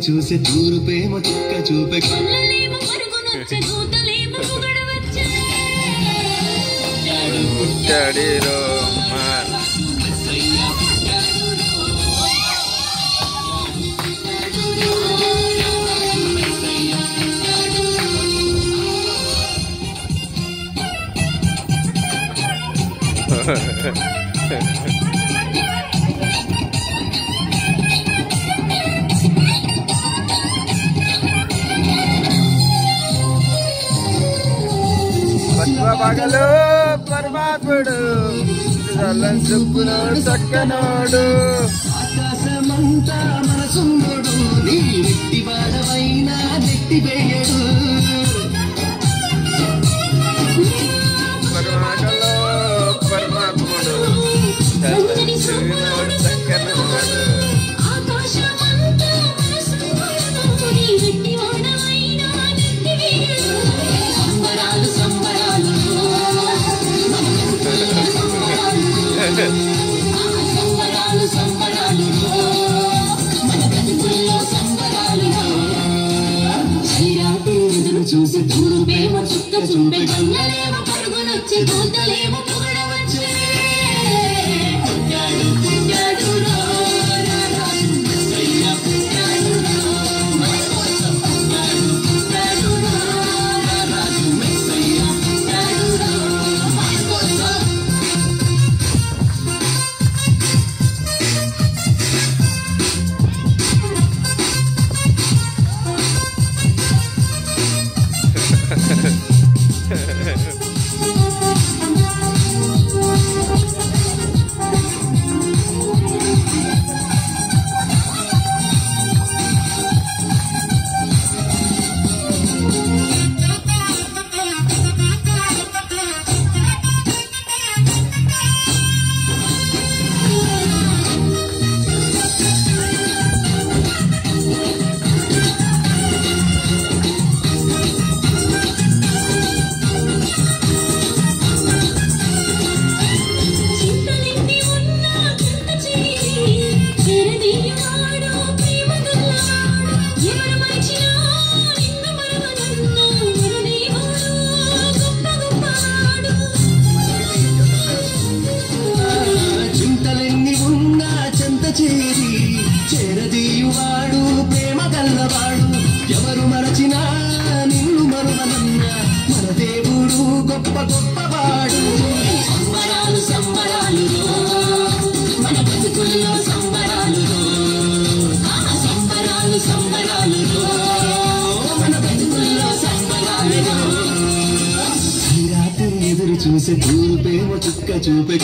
చూసే తూరుపేమో చుక్క చూపే పుట్టాడిరో పగలు పరమాత్ముడు చెప్పునోడు చక్కనోడు ఆకాశమంతా మనసున్నోడు నీ నెట్టి వాడవైనా నెట్టి వేయడు పరమాకలో పరమాత్ముడు చెప్పునోడు చక్కనోడు చూసి దూరుపేమో చుక్క చూపే గంగలేమో పరుగునొచ్చి దూతలేమో పొగడవచ్చు పుట్టాడు పుట్టాడు చేరదీయువాడు ప్రేమ గల్లవాడు ఎవరు మరచినా నిన్ను మరువనన్న మన దేవుడు గొప్ప గొప్పవాడు సంబరాలు సంబరాలు మన బతుకుల్లో సంబరాలు సంబరాలు సంబరాలు మన బతుకుల్లో సంబరాలు రాత్రి ఎదురు చూసే తూర్పేమో చుక్క చూపే